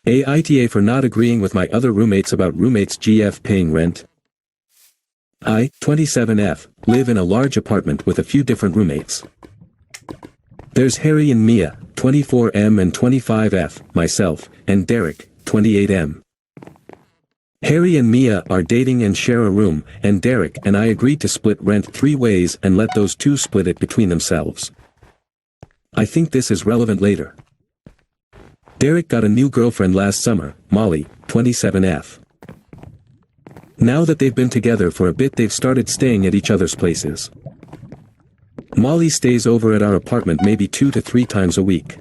AITA for not agreeing with my other roommates about roommates GF paying rent. I, 27F, live in a large apartment with a few different roommates. There's Harry and Mia, 24M and 25F, myself, and Derek, 28M. Harry and Mia are dating and share a room, and Derek and I agreed to split rent 3 ways and let those two split it between themselves. I think this is relevant later. Derek got a new girlfriend last summer, Molly, 27F. Now that they've been together for a bit, they've started staying at each other's places. Molly stays over at our apartment maybe 2 to 3 times a week.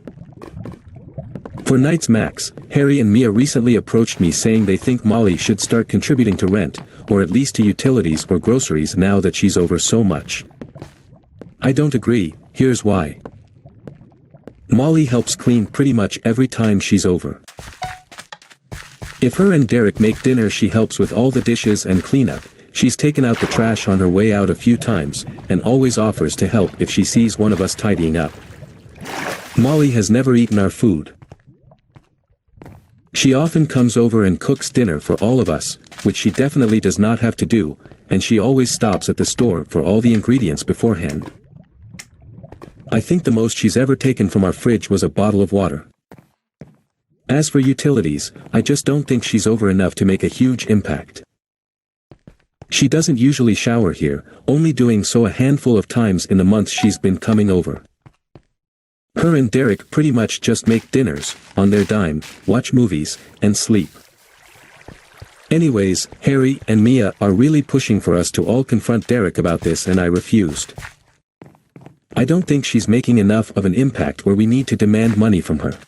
For nights max, Harry and Mia recently approached me saying they think Molly should start contributing to rent, or at least to utilities or groceries now that she's over so much. I don't agree, here's why. Molly helps clean pretty much every time she's over. If her and Derek make dinner, she helps with all the dishes and cleanup. She's taken out the trash on her way out a few times, and always offers to help if she sees one of us tidying up. Molly has never eaten our food. She often comes over and cooks dinner for all of us, which she definitely does not have to do, and she always stops at the store for all the ingredients beforehand. I think the most she's ever taken from our fridge was a bottle of water. As for utilities, I just don't think she's over enough to make a huge impact. She doesn't usually shower here, only doing so a handful of times in the months she's been coming over. Her and Derek pretty much just make dinners, on their dime, watch movies, and sleep. Anyways, Harry and Mia are really pushing for us to all confront Derek about this, and I refused. I don't think she's making enough of an impact where we need to demand money from her.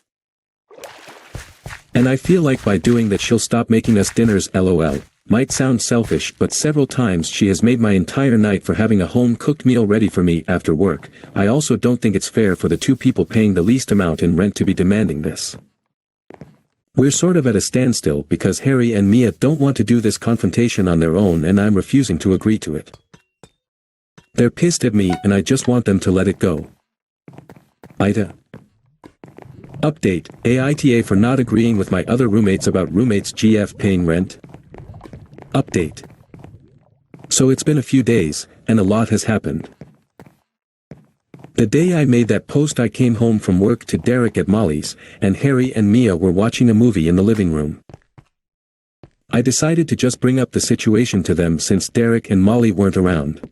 And I feel like by doing that she'll stop making us dinners. LOL. Might sound selfish, but several times she has made my entire night for having a home-cooked meal ready for me after work. I also don't think it's fair for the two people paying the least amount in rent to be demanding this. We're sort of at a standstill because Harry and Mia don't want to do this confrontation on their own, and I'm refusing to agree to it. They're pissed at me and I just want them to let it go. AITA. Update, AITA for not agreeing with my other roommates about roommates GF paying rent. Update. So it's been a few days, and a lot has happened. The day I made that post, I came home from work to Derek at Molly's, and Harry and Mia were watching a movie in the living room. I decided to just bring up the situation to them since Derek and Molly weren't around.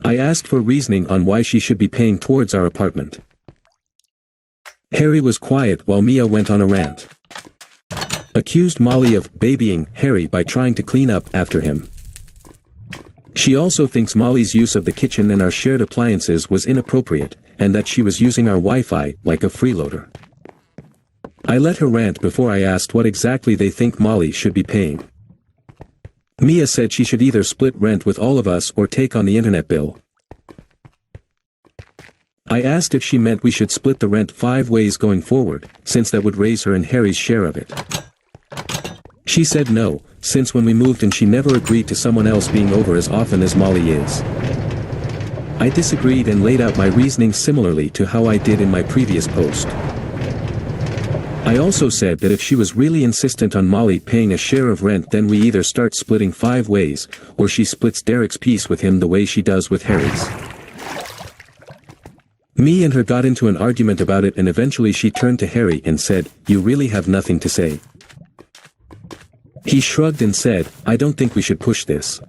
I asked for reasoning on why she should be paying towards our apartment. Harry was quiet while Mia went on a rant. Accused Molly of babying Harry by trying to clean up after him. She also thinks Molly's use of the kitchen and our shared appliances was inappropriate, and that she was using our Wi-Fi like a freeloader. I let her rant before I asked what exactly they think Molly should be paying. Mia said she should either split rent with all of us or take on the internet bill. I asked if she meant we should split the rent 5 ways going forward, since that would raise her and Harry's share of it. She said no, since when we moved in she never agreed to someone else being over as often as Molly is. I disagreed and laid out my reasoning similarly to how I did in my previous post. I also said that if she was really insistent on Molly paying a share of rent, then we either start splitting 5 ways, or she splits Derek's piece with him the way she does with Harry's. Me and her got into an argument about it, and eventually she turned to Harry and said, "You really have nothing to say." He shrugged and said, "I don't think we should push this."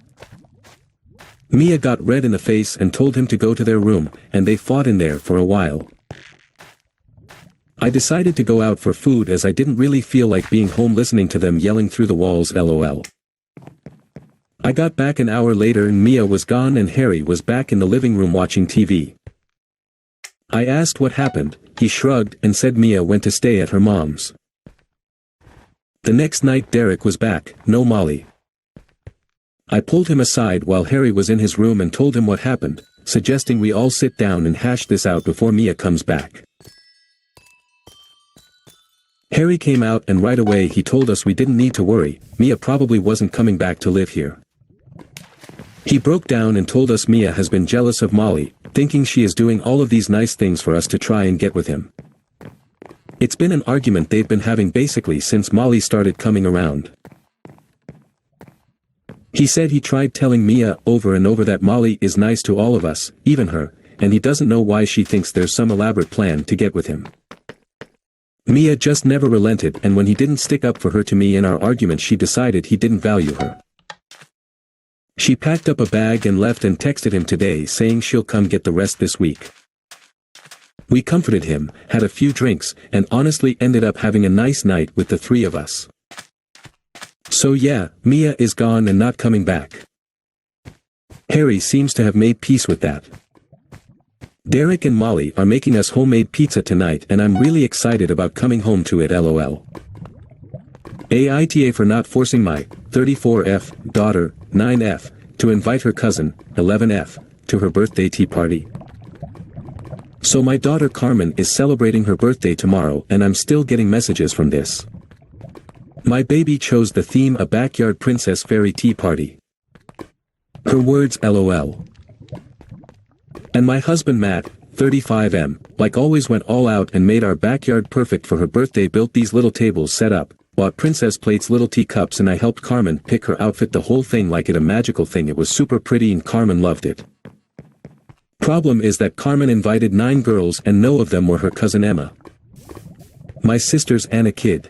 Mia got red in the face and told him to go to their room, and they fought in there for a while. I decided to go out for food as I didn't really feel like being home listening to them yelling through the walls. LOL. I got back an hour later and Mia was gone and Harry was back in the living room watching TV. I asked what happened. He shrugged and said Mia went to stay at her mom's. The next night Derek was back, no Molly. I pulled him aside while Harry was in his room and told him what happened, suggesting we all sit down and hash this out before Mia comes back. Harry came out and right away he told us we didn't need to worry, Mia probably wasn't coming back to live here. He broke down and told us Mia has been jealous of Molly, thinking she is doing all of these nice things for us to try and get with him. It's been an argument they've been having basically since Molly started coming around. He said he tried telling Mia over and over that Molly is nice to all of us, even her, and he doesn't know why she thinks there's some elaborate plan to get with him. Mia just never relented, and when he didn't stick up for her to me in our argument, she decided he didn't value her. She packed up a bag and left and texted him today saying she'll come get the rest this week. We comforted him, had a few drinks, and honestly ended up having a nice night with the three of us. So yeah, Mia is gone and not coming back. Harry seems to have made peace with that. Derek and Molly are making us homemade pizza tonight and I'm really excited about coming home to it, lol. AITA for not forcing my 34F daughter, 9F, to invite her cousin, 11F, to her birthday tea party. So my daughter Carmen is celebrating her birthday tomorrow and I'm still getting messages from this. My baby chose the theme a backyard princess fairy tea party. Her words, lol. And my husband Matt, 35M, like always went all out and made our backyard perfect for her birthday, built these little tables set up, bought princess plates, little teacups, and I helped Carmen pick her outfit, the whole thing like it a magical thing. It was super pretty and Carmen loved it. Problem is that Carmen invited 9 girls and no of them were her cousin Emma. My sister's Anna kid.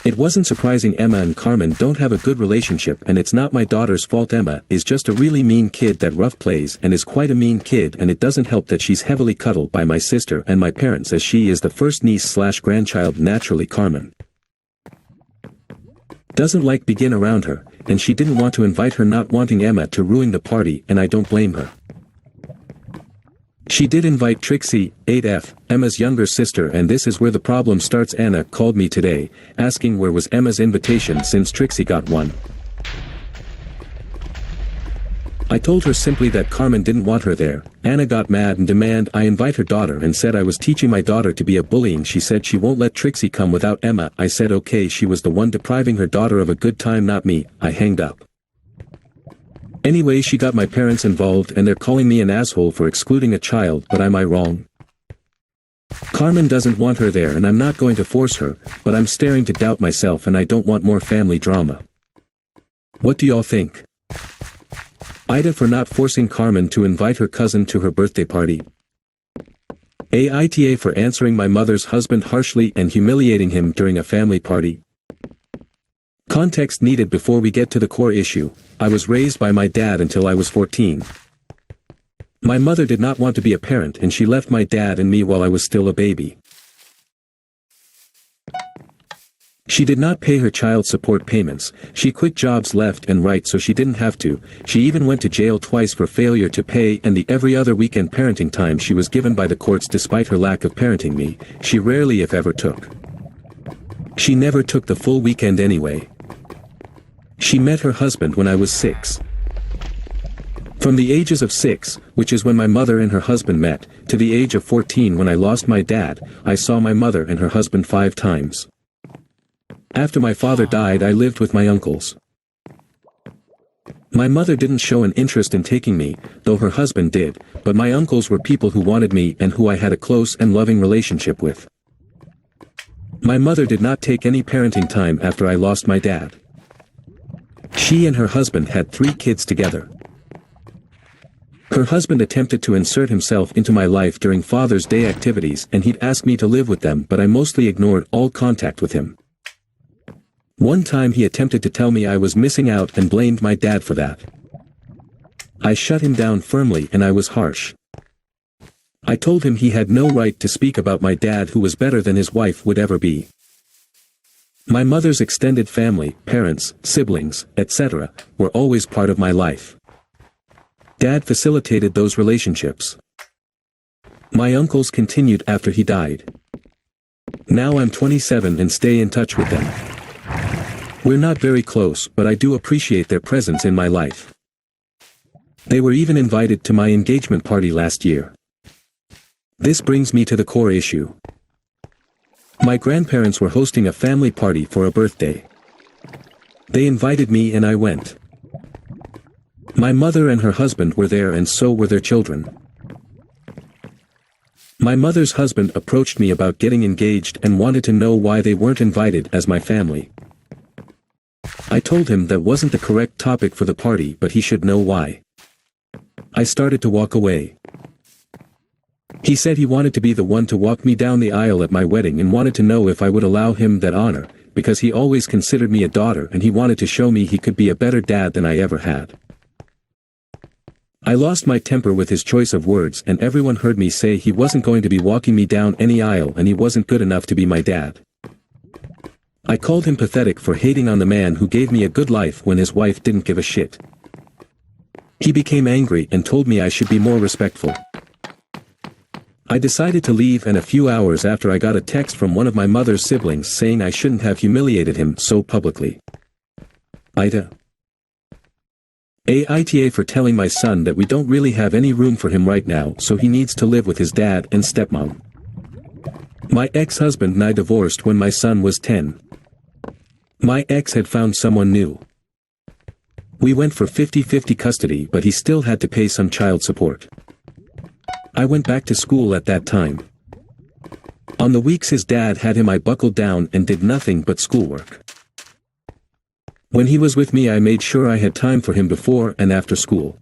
It wasn't surprising Emma and Carmen don't have a good relationship, and it's not my daughter's fault. Emma is just a really mean kid that rough plays and is quite a mean kid, and it doesn't help that she's heavily cuddled by my sister and my parents as she is the first niece/grandchild. Naturally Carmen doesn't like begin around her, and she didn't want to invite her, not wanting Emma to ruin the party, and I don't blame her. She did invite Trixie, 8F, Emma's younger sister, and this is where the problem starts. Anna called me today, asking where was Emma's invitation since Trixie got one. I told her simply that Carmen didn't want her there. Anna got mad and demanded I invite her daughter and said I was teaching my daughter to be a bullying. She said she won't let Trixie come without Emma. I said okay, she was the one depriving her daughter of a good time, not me. I hanged up. Anyway, she got my parents involved and they're calling me an asshole for excluding a child, but am I wrong? Carmen doesn't want her there and I'm not going to force her, but I'm starting to doubt myself and I don't want more family drama. What do y'all think? AITA for not forcing Carmen to invite her cousin to her birthday party. AITA for answering my mother's husband harshly and humiliating him during a family party. Context needed before we get to the core issue. I was raised by my dad until I was 14. My mother did not want to be a parent and she left my dad and me while I was still a baby. She did not pay her child support payments. She quit jobs left and right so she didn't have to. She even went to jail twice for failure to pay, and the every other weekend parenting time she was given by the courts despite her lack of parenting me, she rarely if ever took. She never took the full weekend anyway. She met her husband when I was 6. From the ages of 6, which is when my mother and her husband met, to the age of 14 when I lost my dad, I saw my mother and her husband 5 times. After my father died, I lived with my uncles. My mother didn't show an interest in taking me, though her husband did, but my uncles were people who wanted me and who I had a close and loving relationship with. My mother did not take any parenting time after I lost my dad. She and her husband had 3 kids together. Her husband attempted to insert himself into my life during Father's Day activities and he'd ask me to live with them, but I mostly ignored all contact with him. One time he attempted to tell me I was missing out and blamed my dad for that. I shut him down firmly and I was harsh. I told him he had no right to speak about my dad, who was better than his wife would ever be. My mother's extended family, parents, siblings, etc., were always part of my life. Dad facilitated those relationships. My uncles continued after he died. Now I'm 27 and stay in touch with them. We're not very close, but I do appreciate their presence in my life. They were even invited to my engagement party last year. This brings me to the core issue. My grandparents were hosting a family party for a birthday. They invited me and I went. My mother and her husband were there and so were their children. My mother's husband approached me about getting engaged and wanted to know why they weren't invited as my family. I told him that wasn't the correct topic for the party, but he should know why. I started to walk away. He said he wanted to be the one to walk me down the aisle at my wedding and wanted to know if I would allow him that honor, because he always considered me a daughter and he wanted to show me he could be a better dad than I ever had. I lost my temper with his choice of words, and everyone heard me say he wasn't going to be walking me down any aisle and he wasn't good enough to be my dad. I called him pathetic for hating on the man who gave me a good life when his wife didn't give a shit. He became angry and told me I should be more respectful. I decided to leave, and a few hours after I got a text from one of my mother's siblings saying I shouldn't have humiliated him so publicly. AITA. AITA for telling my son that we don't really have any room for him right now, so he needs to live with his dad and stepmom. My ex-husband and I divorced when my son was 10. My ex had found someone new. We went for 50-50 custody, but he still had to pay some child support. I went back to school at that time. On the weeks his dad had him, I buckled down and did nothing but schoolwork. When he was with me, I made sure I had time for him before and after school.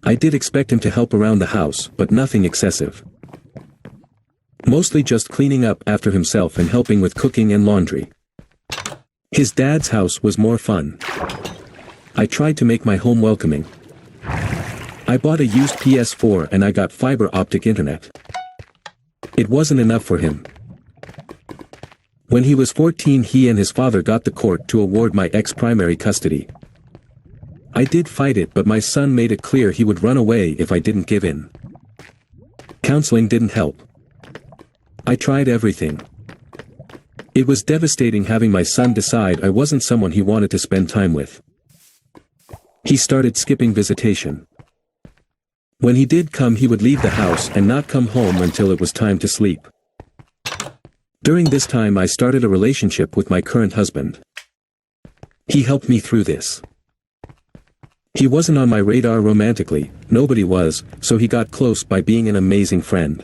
I did expect him to help around the house, but nothing excessive. Mostly just cleaning up after himself and helping with cooking and laundry. His dad's house was more fun. I tried to make my home welcoming. I bought a used PS4 and I got fiber optic internet. It wasn't enough for him. When he was 14, he and his father got the court to award my ex primary custody. I did fight it, but my son made it clear he would run away if I didn't give in. Counseling didn't help. I tried everything. It was devastating having my son decide I wasn't someone he wanted to spend time with. He started skipping visitation. When he did come, he would leave the house and not come home until it was time to sleep. During this time I started a relationship with my current husband. He helped me through this. He wasn't on my radar romantically, nobody was, so he got close by being an amazing friend.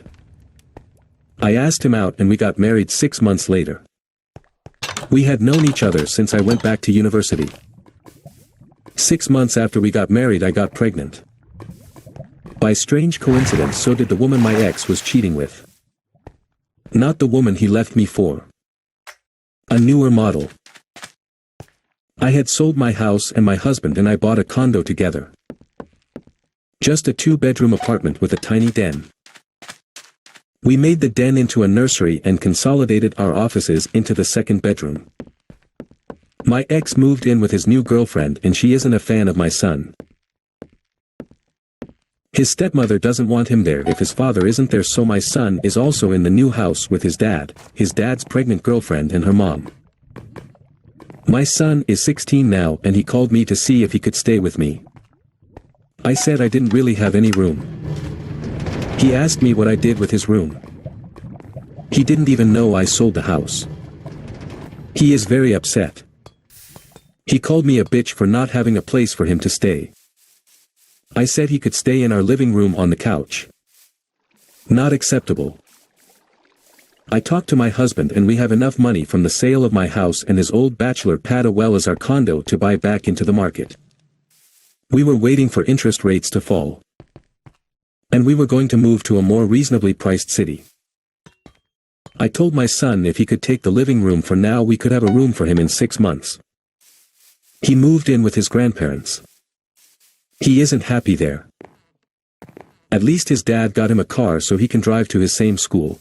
I asked him out and we got married 6 months later. We had known each other since I went back to university. 6 months after we got married, I got pregnant. By strange coincidence, so did the woman my ex was cheating with. Not the woman he left me for. A newer model. I had sold my house and my husband and I bought a condo together. Just a 2-bedroom apartment with a tiny den. We made the den into a nursery and consolidated our offices into the 2nd bedroom. My ex moved in with his new girlfriend and she isn't a fan of my son. His stepmother doesn't want him there if his father isn't there, so my son is also in the new house with his dad's pregnant girlfriend and her mom. My son is 16 now and he called me to see if he could stay with me. I said I didn't really have any room. He asked me what I did with his room. He didn't even know I sold the house. He is very upset. He called me a bitch for not having a place for him to stay. I said he could stay in our living room on the couch. Not acceptable. I talked to my husband and we have enough money from the sale of my house and his old bachelor pad as well as our condo to buy back into the market. We were waiting for interest rates to fall. And we were going to move to a more reasonably priced city. I told my son if he could take the living room for now, we could have a room for him in 6 months. He moved in with his grandparents. He isn't happy there. At least his dad got him a car so he can drive to his same school.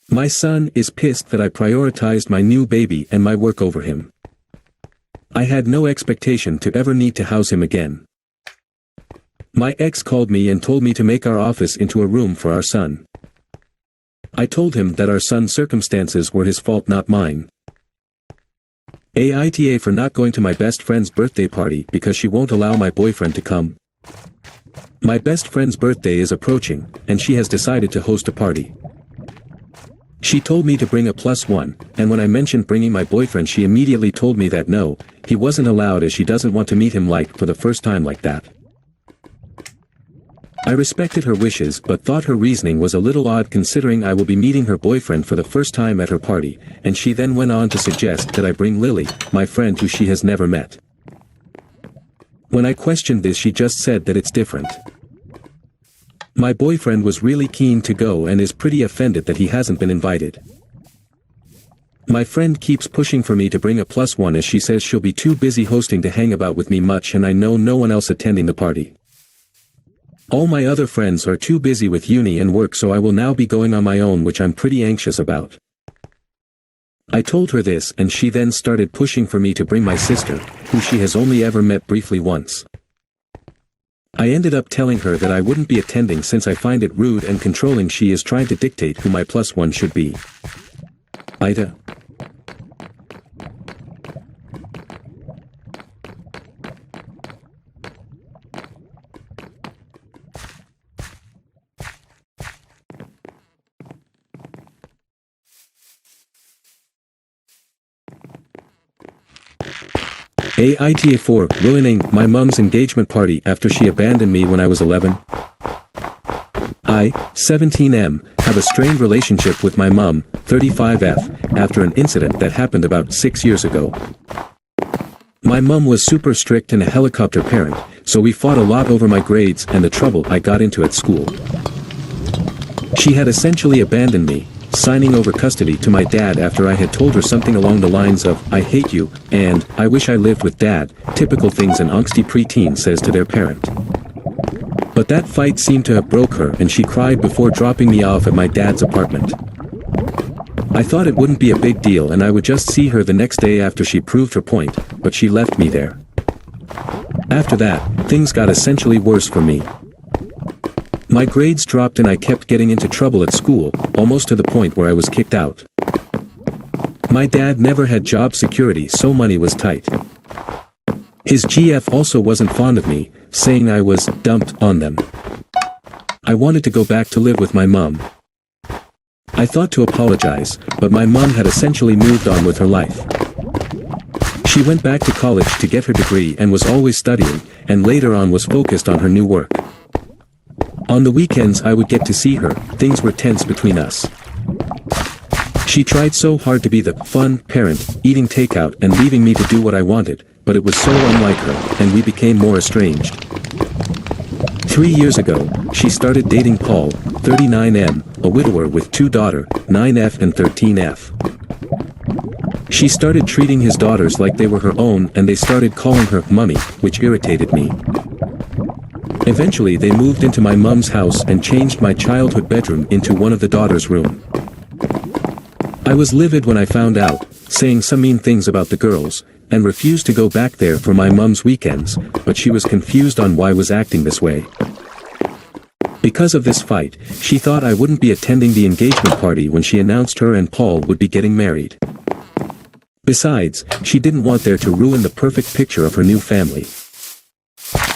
My son is pissed that I prioritized my new baby and my work over him. I had no expectation to ever need to house him again. My ex called me and told me to make our office into a room for our son. I told him that our son's circumstances were his fault, not mine. AITA for not going to my best friend's birthday party because she won't allow my boyfriend to come. My best friend's birthday is approaching, and she has decided to host a party. She told me to bring a +1, and when I mentioned bringing my boyfriend, she immediately told me that no, he wasn't allowed as she doesn't want to meet him for the first time like that. I respected her wishes but thought her reasoning was a little odd considering I will be meeting her boyfriend for the first time at her party, and she then went on to suggest that I bring Lily, my friend who she has never met. When I questioned this, she just said that it's different. My boyfriend was really keen to go and is pretty offended that he hasn't been invited. My friend keeps pushing for me to bring a +1 as she says she'll be too busy hosting to hang about with me much, and I know no one else attending the party. All my other friends are too busy with uni and work, so I will now be going on my own, which I'm pretty anxious about. I told her this and she then started pushing for me to bring my sister, who she has only ever met briefly once. I ended up telling her that I wouldn't be attending since I find it rude and controlling. She is trying to dictate who my +1 should be. AITA. AITA 4, ruining my mom's engagement party after she abandoned me when I was 11. I, 17M, have a strained relationship with my mom, 35F, after an incident that happened about 6 years ago. My mom was super strict and a helicopter parent, so we fought a lot over my grades and the trouble I got into at school. She had essentially abandoned me, signing over custody to my dad after I had told her something along the lines of, "I hate you," and, "I wish I lived with dad," typical things an angsty preteen says to their parent. But that fight seemed to have broke her and she cried before dropping me off at my dad's apartment. I thought it wouldn't be a big deal and I would just see her the next day after she proved her point, but she left me there. After that, things got essentially worse for me. My grades dropped and I kept getting into trouble at school, almost to the point where I was kicked out. My dad never had job security, so money was tight. His GF also wasn't fond of me, saying I was dumped on them. I wanted to go back to live with my mom. I thought to apologize, but my mom had essentially moved on with her life. She went back to college to get her degree and was always studying, and later on was focused on her new work. On the weekends I would get to see her. Things were tense between us. She tried so hard to be the fun parent, eating takeout and leaving me to do what I wanted, but it was so unlike her, and we became more estranged. 3 years ago, she started dating Paul, 39M, a widower with 2 daughters, 9F and 13F. She started treating his daughters like they were her own and they started calling her "Mummy," which irritated me. Eventually they moved into my mom's house and changed my childhood bedroom into one of the daughters' room. I was livid when I found out, saying some mean things about the girls, and refused to go back there for my mom's weekends, but she was confused on why I was acting this way. Because of this fight, she thought I wouldn't be attending the engagement party when she announced her and Paul would be getting married. Besides, she didn't want there to ruin the perfect picture of her new family.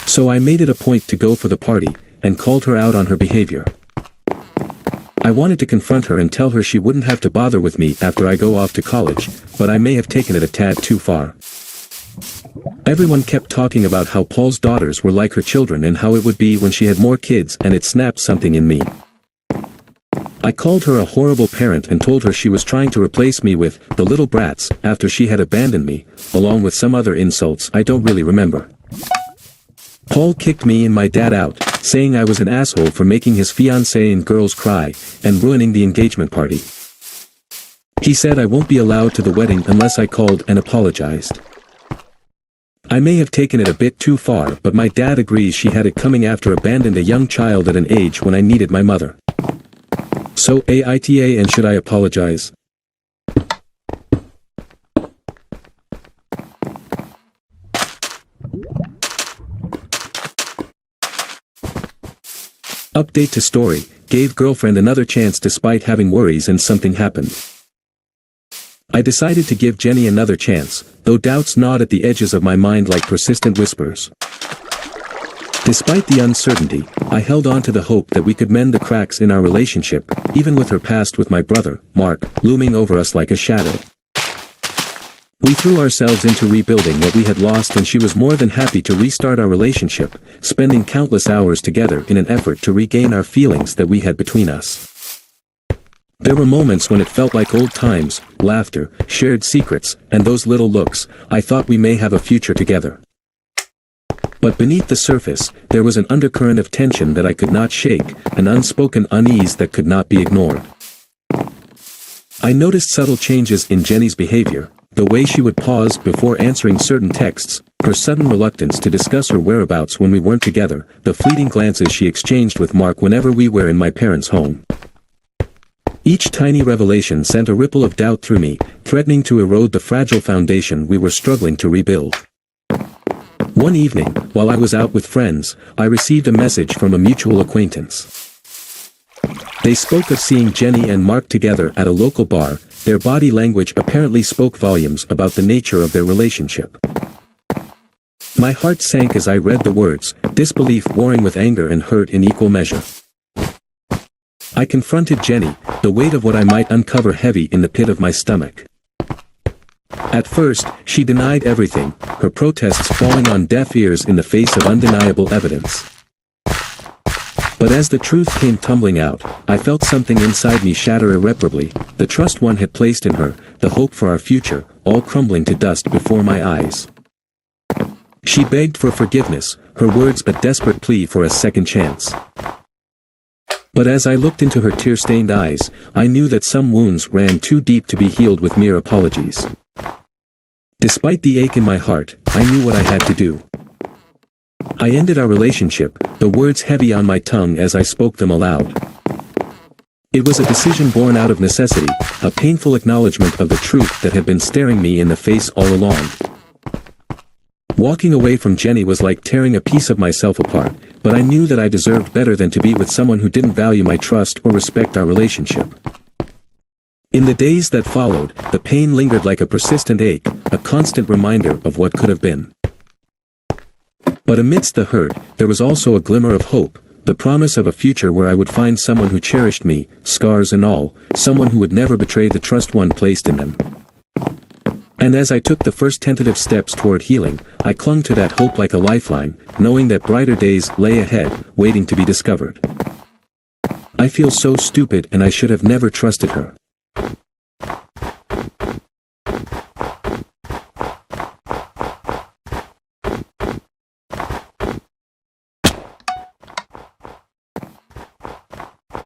So I made it a point to go for the party, and called her out on her behavior. I wanted to confront her and tell her she wouldn't have to bother with me after I go off to college, but I may have taken it a tad too far. Everyone kept talking about how Paul's daughters were like her children and how it would be when she had more kids, and it snapped something in me. I called her a horrible parent and told her she was trying to replace me with the little brats after she had abandoned me, along with some other insults I don't really remember. Paul kicked me and my dad out, saying I was an asshole for making his fiancée and girls cry, and ruining the engagement party. He said I won't be allowed to the wedding unless I called and apologized. I may have taken it a bit too far, but my dad agrees she had it coming after abandoned a young child at an age when I needed my mother. So AITA, and should I apologize? Update to story, gave girlfriend another chance despite having worries and something happened. I decided to give Jenny another chance, though doubts gnawed at the edges of my mind like persistent whispers. Despite the uncertainty, I held on to the hope that we could mend the cracks in our relationship, even with her past with my brother, Mark, looming over us like a shadow. We threw ourselves into rebuilding what we had lost, and she was more than happy to restart our relationship, spending countless hours together in an effort to regain our feelings that we had between us. There were moments when it felt like old times, laughter, shared secrets, and those little looks. I thought we may have a future together. But beneath the surface, there was an undercurrent of tension that I could not shake, an unspoken unease that could not be ignored. I noticed subtle changes in Jenny's behavior, the way she would pause before answering certain texts, her sudden reluctance to discuss her whereabouts when we weren't together, the fleeting glances she exchanged with Mark whenever we were in my parents' home. Each tiny revelation sent a ripple of doubt through me, threatening to erode the fragile foundation we were struggling to rebuild. One evening, while I was out with friends, I received a message from a mutual acquaintance. They spoke of seeing Jenny and Mark together at a local bar. Their body language apparently spoke volumes about the nature of their relationship. My heart sank as I read the words, disbelief warring with anger and hurt in equal measure. I confronted Jenny, the weight of what I might uncover heavy in the pit of my stomach. At first, she denied everything, her protests falling on deaf ears in the face of undeniable evidence. But as the truth came tumbling out, I felt something inside me shatter irreparably, the trust one had placed in her, the hope for our future, all crumbling to dust before my eyes. She begged for forgiveness, her words a desperate plea for a second chance. But as I looked into her tear-stained eyes, I knew that some wounds ran too deep to be healed with mere apologies. Despite the ache in my heart, I knew what I had to do. I ended our relationship, the words heavy on my tongue as I spoke them aloud. It was a decision born out of necessity, a painful acknowledgement of the truth that had been staring me in the face all along. Walking away from Jenny was like tearing a piece of myself apart, but I knew that I deserved better than to be with someone who didn't value my trust or respect our relationship. In the days that followed, the pain lingered like a persistent ache, a constant reminder of what could have been. But amidst the hurt, there was also a glimmer of hope, the promise of a future where I would find someone who cherished me, scars and all, someone who would never betray the trust one placed in them. And as I took the first tentative steps toward healing, I clung to that hope like a lifeline, knowing that brighter days lay ahead, waiting to be discovered. I feel so stupid, and I should have never trusted her.